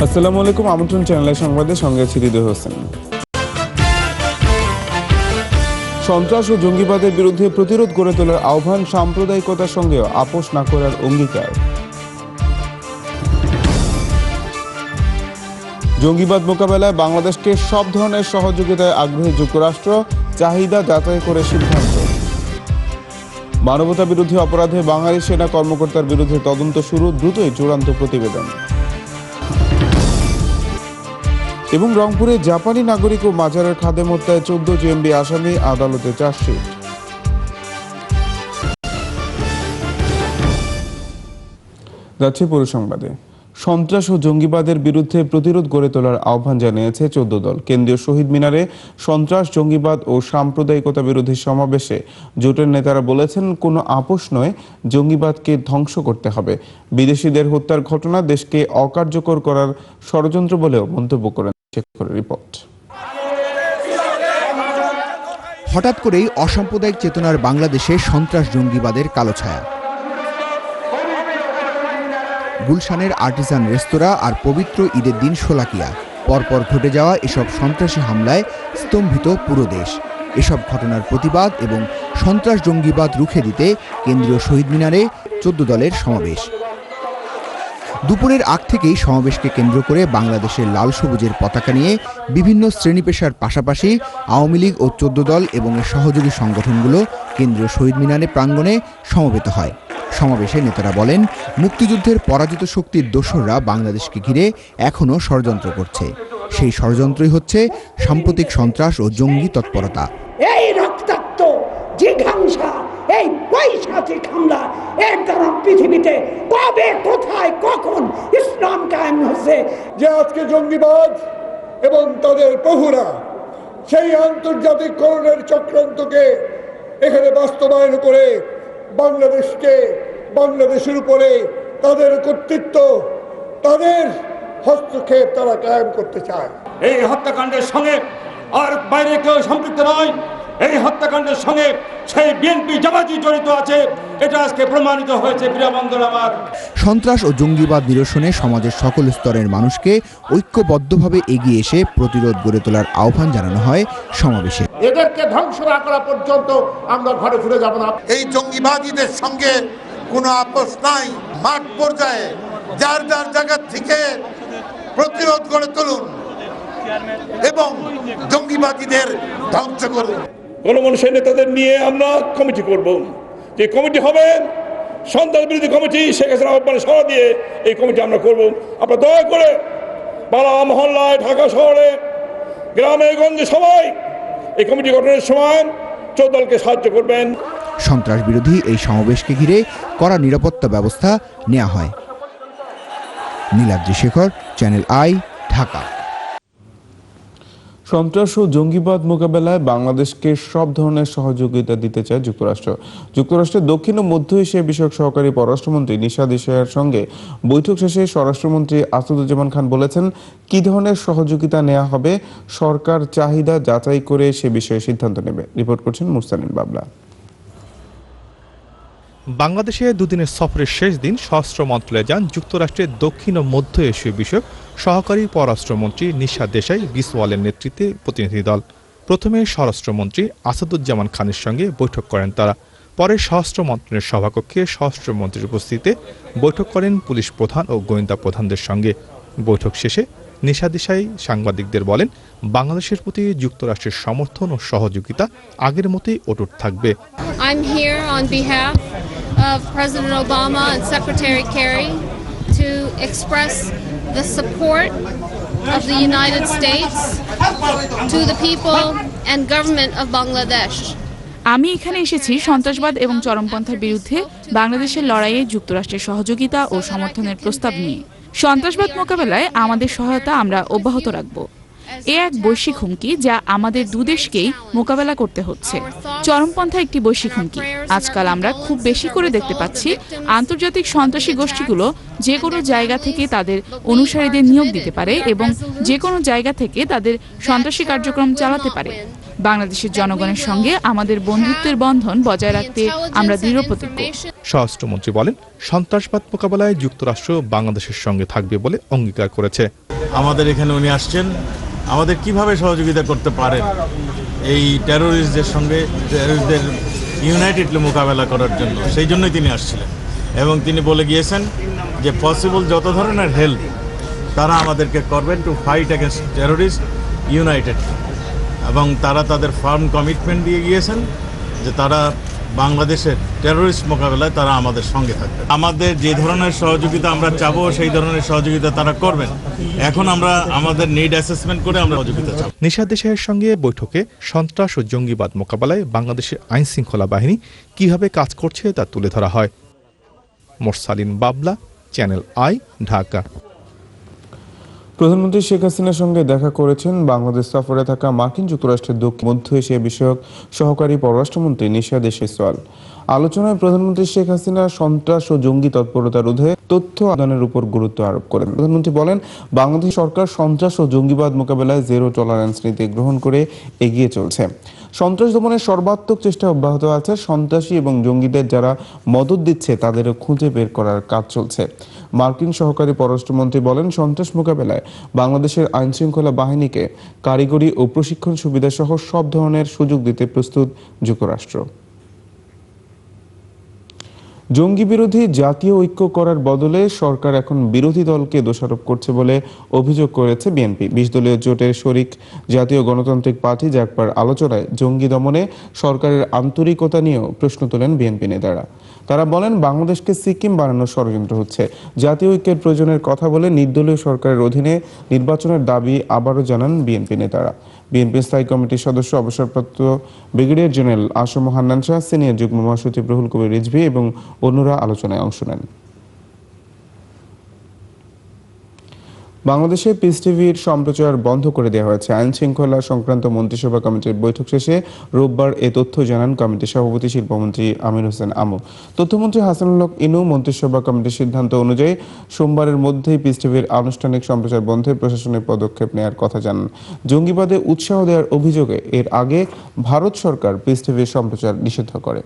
আসসালামু আলাইকুম, আমন্ত্রণ চ্যানেলের সংবাদের সঙ্গে আছি হৃদয় হোসেন। সন্ত্রাস ও জঙ্গিবাদের বিরুদ্ধে প্রতিরোধ গড়ে তোলার আহ্বান, সাম্প্রদায়িকতার সঙ্গেও আপোষ না করার অঙ্গীকার। জঙ্গিবাদ মোকাবেলায় বাংলাদেশকে সব ধরনের সহযোগিতায় আগ্রহী যুক্তরাষ্ট্র, চাহিদা যাচাই করে সিদ্ধান্ত। মানবতা বিরোধী অপরাধে বাঙালি সেনা কর্মকর্তার বিরুদ্ধে তদন্ত শুরু, দ্রুতই চূড়ান্ত প্রতিবেদন। এবং রংপুরে জাপানি নাগরিক ও মাজারের খাদেম হত্যায় 14 জিএমবি আসামি, আদালতে চার্জশিট। যাচ্ছে পুরো সংবাদে। সন্ত্রাস ও জঙ্গিবাদের বিরুদ্ধে প্রতিরোধ গড়ে তোলার আহ্বান জানিয়েছে 14 দল। কেন্দ্রীয় শহীদ মিনারে সন্ত্রাস, জঙ্গিবাদ ও সাম্প্রদায়িকতা বিরোধী সমাবেশে জোটের নেতারা বলেছেন, কোনো আপোষ নয়, জঙ্গিবাদকে ধ্বংস করতে হবে। বিদেশিদের হত্যার ঘটনা দেশকে অকার্যকর করার ষড়যন্ত্র বলেও মন্তব্য করেন। রিপোর্ট। হঠাৎ করেই অসাম্প্রদায়িক চেতনার বাংলাদেশে সন্ত্রাস, জঙ্গিবাদের কালো ছায়া। গুলশানের আর্টিজান রেস্তোরাঁ আর পবিত্র ঈদের দিন শোলাকিয়া, পরপর ঘটে যাওয়া এসব সন্ত্রাসী হামলায় স্তম্ভিত পুরো দেশ। এসব ঘটনার প্রতিবাদ এবং সন্ত্রাস, জঙ্গিবাদ রুখে দিতে কেন্দ্রীয় শহীদ মিনারে 14 দলের সমাবেশ। দুপুরের আগ থেকেই সমাবেশকে কেন্দ্র করে বাংলাদেশের লাল সবুজের পতাকা নিয়ে বিভিন্ন শ্রেণী পেশার পাশাপাশি আওয়ামী লীগ ও 14 দল এবং এর সহযোগী সংগঠনগুলো কেন্দ্রীয় শহীদ মিনারে প্রাঙ্গণে সমবেত হয়। সমাবেশে নেতারা বলেন, মুক্তিযুদ্ধের পরাজিত শক্তির দোসররা বাংলাদেশকে ঘিরে এখনও ষড়যন্ত্র করছে। সেই ষড়যন্ত্রই হচ্ছে সাম্প্রতিক সন্ত্রাস ও জঙ্গি তৎপরতা। এই রক্তাক্ত জিঘাংসা, এই পৈশাচিক হামলা, এর দ্বারা পৃথিবীতে কবে, কোথায়, কখন ইসলাম কায়েম হচ্ছে। যে আজকে জঙ্গিবাদ এবং তাদের প্রভুরা সেই আন্তর্জাতিক করণের চক্রান্তকে এখানে বাস্তবায়ন করে বাংলাদেশের উপরে তাদের কর্তৃত্ব, তাদের হস্তক্ষেপ তারা কায়েম করতে চায়। এই হত্যাকাণ্ডের সঙ্গে আর বাইরে কেউ সম্পৃক্ত নয়। এই হত্যাকাণ্ডের সঙ্গে সেই বিএনপি জামাতি জড়িত আছে, এটা আজকে প্রমাণিত হয়েছে। প্রিয় বন্ধুরা আমার, সন্ত্রাস ও জঙ্গিবাদ নিরসনে সমাজের সকল স্তরের মানুষকে ঐক্যবদ্ধভাবে এগিয়ে এসে প্রতিরোধ গড়ে তোলার আহ্বান জানানো হয় সমাবেশে। এদেরকে ধ্বংস না করা পর্যন্ত আমরা ঘরে ফিরে যাব না। এই জঙ্গিবাদীদের সঙ্গে কোনো আপোষ নাই। মাঠ পর্যায়ে যার যার জায়গা থেকে প্রতিরোধ গড়ে তুলুন এবং জঙ্গিবাদীদের ধ্বংস করুন। গণমানুষের নেতাদের নিয়ে আমরা কমিটি করব। যে কমিটি হবে সন্ত্রাস বিরোধী কমিটি, শেখ হাসিনা আহ্বানে সাড়া দিয়ে এই কমিটি আমরা করব। আপনারা দয়া করে পাড়া মহল্লায়, ঢাকা শহরে, গ্রামে গঞ্জে সবাই এই কমিটি গঠনের সময় 14 দলকে সাহায্য করবেন। সন্ত্রাস বিরোধী এই সমাবেশকে ঘিরে কড়া নিরাপত্তা ব্যবস্থা নেওয়া হয়। Niladri Shekhar, channel I, Dhaka. সন্ত্রাস ও জঙ্গিবাদ মোকাবেলায় বাংলাদেশকে সব ধরনের সহযোগিতা দিতে চায় যুক্তরাষ্ট্র। যুক্তরাষ্ট্রের দক্ষিণ ও মধ্য এশিয়া বিষয়ক সহকারী পররাষ্ট্রমন্ত্রী নিশাদ ইশায়ার সঙ্গে বৈঠক শেষে স্বরাষ্ট্রমন্ত্রী আসাদুজ্জামান খান বলেছেন, কী ধরনের সহযোগিতা নেওয়া হবে সরকার চাহিদা যাচাই করে সে বিষয়ে সিদ্ধান্ত নেবে। রিপোর্ট করছেন মুরসালিন বাবলা। বাংলাদেশে দুদিনের সফরের শেষ দিন স্বরাষ্ট্র মন্ত্রণালয়ে যান যুক্তরাষ্ট্রের দক্ষিণ ও মধ্য এশীয় বিষয়ক সহকারী পররাষ্ট্রমন্ত্রী নিশাদ দেশাই বিসওয়ালের নেতৃত্বে প্রতিনিধি দল। প্রথমে স্বরাষ্ট্রমন্ত্রী আসাদুজ্জামান খানের সঙ্গে বৈঠক করেন তারা। পরে স্বরাষ্ট্র মন্ত্রণালয়ের সভাকক্ষে স্বরাষ্ট্রমন্ত্রীর উপস্থিতিতে বৈঠক করেন পুলিশ প্রধান ও গোয়েন্দা প্রধানদের সঙ্গে। বৈঠক শেষে নিশাদ দেশাই সাংবাদিকদের বলেন, বাংলাদেশের প্রতি যুক্তরাষ্ট্রের সমর্থন ও সহযোগিতা আগের মতোই অটুট থাকবে। I'm here on behalf of President Obama and Secretary Kerry to express the support of the United States to the people and government of Bangladesh. আমি এখানে এসেছি সন্ত্রাসবাদ এবং চরমপন্থার বিরুদ্ধে বাংলাদেশের লড়াইয়ে যুক্তরাষ্ট্রের সহযোগিতা ও সমর্থনের প্রস্তাব নিয়ে। সন্ত্রাসবাদ মোকাবেলায় আমাদের সহায়তা আমরা অব্যাহত রাখব। এ এক বৈশ্বিক হুমকি যা আমাদের দুদেশকেই মোকাবেলা করতে হচ্ছে। চরমপন্থা একটি বৈশ্বিক হুমকি। আজকাল আমরা খুব বেশি করে দেখতে পাচ্ছি আন্তর্জাতিক সন্ত্রাসী গোষ্ঠীগুলো যে কোনো জায়গা থেকে তাদের অনুসারীদের নিয়োগ দিতে পারে এবং যে কোনো জায়গা থেকে তাদের সন্ত্রাসী কার্যক্রম চালাতে পারে। বাংলাদেশের জনগণের সঙ্গে আমাদের বন্ধুত্বের বন্ধন বজায় রাখতে আমরা দৃঢ়প্রতিজ্ঞ। স্বরাষ্ট্রমন্ত্রী বলেন, সন্ত্রাসবাদ মোকাবেলায় যুক্তরাষ্ট্র বাংলাদেশের সঙ্গে থাকবে বলে অঙ্গীকার করেছে। আমাদের এখানে উনি আসছেন, আমাদের কিভাবে সহযোগিতা করতে পারেন এই টেরোরিস্টদের সঙ্গে, টেরোরিস্টদের ইউনাইটেডলি মোকাবেলা করার জন্য, সেই জন্যই তিনি আসছিলেন। এবং তিনি বলে গিয়েছেন যে পসিবল যত ধরনের হেল্প তারা আমাদেরকে করবেন to fight against terrorist United. এবং তারা তাদের ফার্ম কমিটমেন্ট দিয়ে গিয়েছেন যে তারা বাংলাদেশের টেরোরিস্ট মোকাবেলায় তারা আমাদের সঙ্গে থাকবে। আমাদের যে ধরনের সহযোগিতা আমরা চাবো সেই ধরনের সহযোগিতা তারা করবেন। এখন আমরা আমাদের নিড অ্যাসেসমেন্ট করে আমরা সহযোগিতা চাবো। নিশাদ দেশাইয়ের সঙ্গে বৈঠকে সন্ত্রাস ও জঙ্গিবাদ মোকাবেলায় বাংলাদেশের আইন শৃঙ্খলা বাহিনী কিভাবে কাজ করছে তা তুলে ধরা হয়। মোরসালিন বাবলা, চ্যানেল আই, ঢাকা। প্রধানমন্ত্রী শেখ হাসিনার সঙ্গে দেখা করেছেন বাংলাদেশ সফরে থাকা মার্কিন যুক্তরাষ্ট্রের দক্ষিণ মধ্য এশিয়া বিষয়ক সহকারী পররাষ্ট্রমন্ত্রী নিশাদ দেশাই। আলোচনায় প্রধানমন্ত্রী শেখ হাসিনা সন্ত্রাস ও জঙ্গি তৎপরতা রোধে তথ্য আদানের উপর গুরুত্ব আরোপ করেন। প্রধানমন্ত্রী বলেন, বাংলাদেশ সরকার সন্ত্রাস ও জঙ্গিবাদ মোকাবেলায় জিরো টলারেন্স নীতি গ্রহণ করে এগিয়ে চলছে। সন্ত্রাস দমনের সর্বাত্মক চেষ্টা অব্যাহত আছে। সন্ত্রাসী এবং জঙ্গিদের যারা মদত দিচ্ছে তাদেরও খুঁজে বের করার কাজ চলছে। মার্কিন সহকারী পররাষ্ট্রমন্ত্রী বলেন, সন্ত্রাস মোকাবেলায় বাংলাদেশের আইন শৃঙ্খলা বাহিনীকে কারিগরি ও প্রশিক্ষণ সুবিধা সহ সব ধরনের সুযোগ দিতে প্রস্তুত যুক্তরাষ্ট্র। জঙ্গি বিরোধী জাতীয় ঐক্য করার বদলে সরকার এখন বিরোধী দলকে দোষারোপ করছে বলে অভিযোগ করেছে বিএনপি। 20 দলীয় জোটের শরিক জাতীয় গণতান্ত্রিক পার্টি জাগবার আলোচনায় জঙ্গি দমনে সরকারের আন্তরিকতা নিয়েও প্রশ্ন তোলেন বিএনপি নেতারা। তারা বলেন, বাংলাদেশকে সিকিম বানানোর ষড়যন্ত্র হচ্ছে। জাতীয় ঐক্যের প্রয়োজনের কথা বলে নির্দলীয় সরকারের অধীনে নির্বাচনের দাবি আবারও জানান বিএনপি নেতারা। বিএনপি স্থায়ী কমিটির সদস্য অবসরপ্রাপ্ত brigadier general Assam Hannan Shah, senior যুগ্ম মহাসচিব রুহুল কবির রিজভী এবং অন্যরা আলোচনায় অংশ নেন। বাংলাদেশে পিস টিভির সম্প্রচার বন্ধ করে দেওয়া হয়েছে। আইন শৃঙ্খলা সংক্রান্ত মন্ত্রিসভা কমিটির বৈঠক শেষে রোববার এ তথ্য জানান কমিটির সভাপতি শিল্পমন্ত্রী আমির হোসেন আমু। তথ্যমন্ত্রী হাসানুল হক ইনু মন্ত্রিসভা কমিটির সিদ্ধান্ত অনুযায়ী সোমবারের মধ্যেই পিস টিভির আনুষ্ঠানিক সম্প্রচার বন্ধে প্রশাসনিক পদক্ষেপ নেওয়ার কথা জানান। জঙ্গিবাদে উৎসাহ দেওয়ার অভিযোগে এর আগে ভারত সরকার পিস টিভির সম্প্রচার নিষিদ্ধ করে।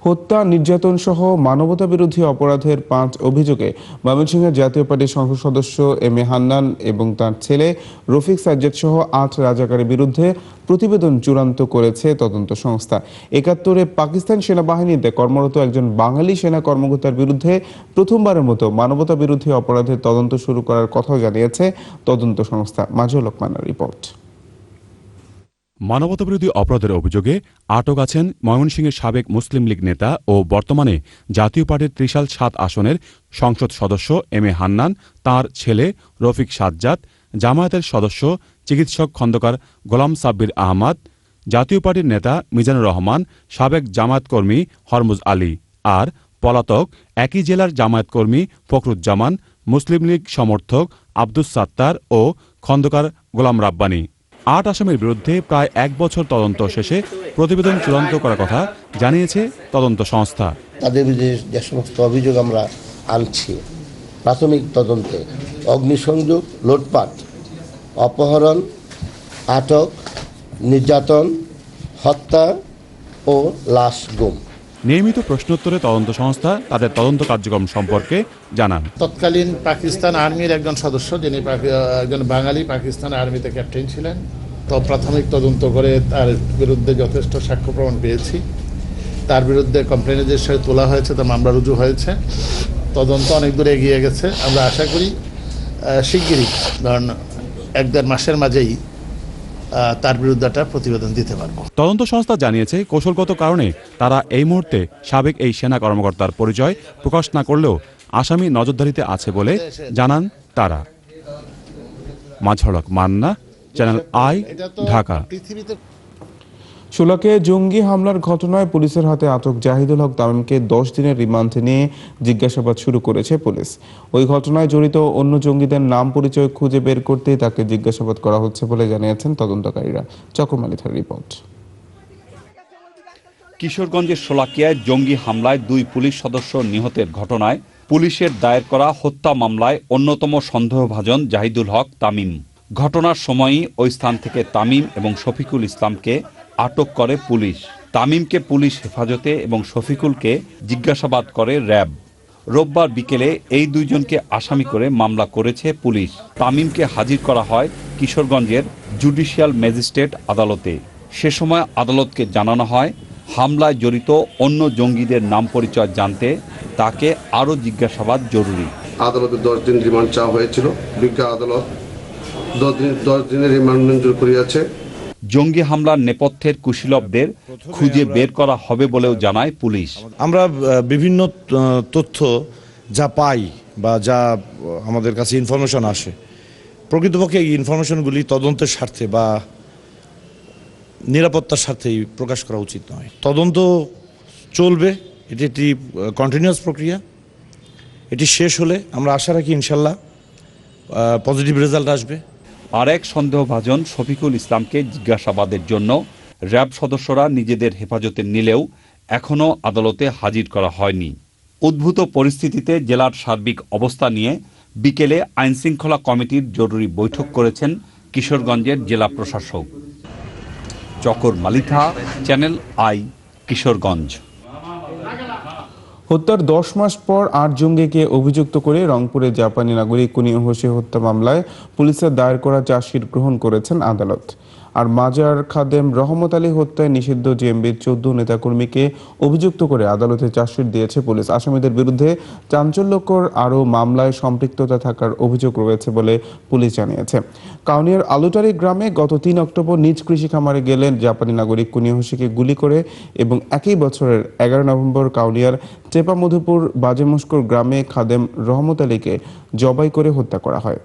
হত্যা, নির্যাতন সহ মানবতা বিরোধী অপরাধের 5 অভিযোগে ময়মনসিংহের জাতীয় পার্টির সংসদ সদস্য এম এ হান্নান এবং তার ছেলে রফিক সাজ্জাদ সহ 8 রাজাকারের বিরুদ্ধে প্রতিবেদন চূড়ান্ত করেছে তদন্ত সংস্থা। 71-এ পাকিস্তান সেনাবাহিনীতে কর্মরত একজন বাঙালি সেনা কর্মকর্তার বিরুদ্ধে প্রথমবারের মতো মানবতা বিরোধী অপরাধের তদন্ত শুরু করার কথাও জানিয়েছে তদন্ত সংস্থা। মাজুল লোকমানের রিপোর্ট। মানবতাবিরোধী অপরাধের অভিযোগে আটক আছেন ময়মনসিংহের সাবেক মুসলিম লীগ নেতা ও বর্তমানে জাতীয় পার্টির ত্রিশাল 7 আসনের সংসদ সদস্য এম এ হান্নান, তাঁর ছেলে রফিক সাজ্জাদ, জামায়াতের সদস্য চিকিৎসক খন্দকার গোলাম সাব্বির আহমদ, জাতীয় পার্টির নেতা মিজানুর রহমান, সাবেক জামায়াত কর্মী হরমুজ আলী, আর পলাতক একই জেলার জামায়াত কর্মী ফখরুজ্জামান, মুসলিম লীগ সমর্থক আব্দুস সাত্তার ও খন্দকার গোলাম রাব্বানী। 8 আসামির বিরুদ্ধে প্রায় 1 বছর তদন্ত শেষে প্রতিবেদন চূড়ান্ত করার কথা জানিয়েছে তদন্ত সংস্থা। তাদের বিরুদ্ধে যে সমস্ত অভিযোগ আমরা আনছি, প্রাথমিক তদন্তে অগ্নিসংযোগ, লুটপাট, অপহরণ, আটক, নির্যাতন, হত্যা ও লাশ গুম। নিয়মিত প্রশ্নোত্তরে তদন্ত সংস্থা তাদের তদন্ত কার্যক্রম সম্পর্কে জানান। তৎকালীন পাকিস্তান আর্মির একজন সদস্য, যিনি একজন বাঙালি পাকিস্তান আর্মিতে ক্যাপ্টেন ছিলেন, তো প্রাথমিক তদন্ত করে তার বিরুদ্ধে যথেষ্ট সাক্ষ্য প্রমাণ পেয়েছি। তার বিরুদ্ধে কমপ্লেন রেজিস্টারে তোলা হয়েছে, তার মামলা রুজু হয়েছে। তদন্ত অনেক দূরে এগিয়ে গেছে। আমরা আশা করি শিগগিরই, ধরেন 1-1.5 মাসের মাঝেই তার বিরুদ্ধে একটা প্রতিবেদন দিতে পারবো। তদন্ত সংস্থা জানিয়েছে, কৌশলগত কারণে তারা এই মুহূর্তে সাবেক এই সেনা কর্মকর্তার পরিচয় প্রকাশ না করলেও আসামি নজরদারিতে আছে বলে জানান তারা। মাজহরক মান্না, চ্যানেল আই, ঢাকা। শোলাকে জঙ্গি হামলার ঘটনায় পুলিশের হাতে আটক জাহিদুল হক তামিমকে 10 দিনের রিমান্ডে নিয়ে জিজ্ঞাসাবাদ শুরু করেছে পুলিশ। ওই ঘটনায় জড়িত অন্য জঙ্গিদের নাম পরিচয় খুঁজে বের করতে তাকে জিজ্ঞাসাবাদ করা হচ্ছে বলে জানিয়েছেন তদন্তকারীরা। চকম আলীর রিপোর্ট। কিশোরগঞ্জের শোলাকিয়ায় জঙ্গি হামলায় 2 পুলিশ সদস্য নিহতের ঘটনায় পুলিশের দায়ের করা হত্যা মামলায় অন্যতম সন্দেহভাজন জাহিদুল হক তামিম। ঘটনার সময়ই ওই স্থান থেকে তামিম এবং শফিকুল ইসলামকে আটক করে পুলিশ। তামিমকে পুলিশ হেফাজতে এবং শফিকুলকে জিজ্ঞাসাবাদ করে র্যাব। রোববার বিকেলে এই দুইজনকে আসামি করে মামলা করেছে পুলিশ। তামিমকে হাজির করা হয় কিশোরগঞ্জের জুডিশিয়াল ম্যাজিস্ট্রেট আদালতে। সে সময় আদালতকে জানানো হয়, হামলায় জড়িত অন্য জঙ্গিদের নাম পরিচয় জানতে তাকে আরও জিজ্ঞাসাবাদ জরুরি। আদালতে 10 দিন রিমান্ড চাওয়া হয়েছিল। বিজ্ঞ আদালত 10 দিনের রিমান্ড মঞ্জুর করিয়াছে। জঙ্গি হামলার নেপথ্যের কুশীলবদের খুঁজে বের করা হবে বলেও জানায় পুলিশ। আমরা বিভিন্ন তথ্য যা পাই বা যা আমাদের কাছে ইনফরমেশন আসে, প্রকৃতপক্ষে এই ইনফরমেশনগুলি তদন্তের স্বার্থে বা নিরাপত্তার স্বার্থেই প্রকাশ করা উচিত নয়। তদন্ত চলবে, এটি একটি কন্টিনিউয়াস প্রক্রিয়া। এটি শেষ হলে আমরা আশা রাখি ইনশাল্লাহ পজিটিভ রেজাল্ট আসবে। আরেক সন্দেহভাজন শফিকুল ইসলামকে জিজ্ঞাসাবাদের জন্য র্যাব সদস্যরা নিজেদের হেফাজতে নিলেও এখনও আদালতে হাজির করা হয়নি। উদ্ভূত পরিস্থিতিতে জেলার সার্বিক অবস্থা নিয়ে বিকেলে আইনশৃঙ্খলা কমিটির জরুরি বৈঠক করেছেন কিশোরগঞ্জের জেলা প্রশাসক। চকর মালিথা, চ্যানেল আই, কিশোরগঞ্জ। হত্যার 10 মাস পর 8 জঙ্গিকে অভিযুক্ত করে রংপুরে জাপানি নাগরিক কুনিও হোসে হত্যা মামলায় পুলিশের দায়ের করা চার্জশিট গ্রহণ করেছেন আদালত। আর মাজার খাদেম রহমত আলী হত্যায় নিষিদ্ধ জেএমবির 14 নেতাকর্মীকে অভিযুক্ত করে আদালতে চার্জশিট দিয়েছে পুলিশ। আসামিদের বিরুদ্ধে চাঞ্চল্যকর আরও মামলায় সম্পৃক্ততা থাকার অভিযোগ রয়েছে বলে পুলিশ জানিয়েছে। কাউনিয়ার আলুটারি গ্রামে গত 3 অক্টোবর নিজ কৃষি খামারে গেলেন জাপানি নাগরিক কুনিও হোসেকে গুলি করে এবং একই বছরের 11 নভেম্বর কাউনিয়ার চেপা মধুপুর বাজেমস্কর গ্রামে খাদেম রহমত আলীকে জবাই করে হত্যা করা হয়।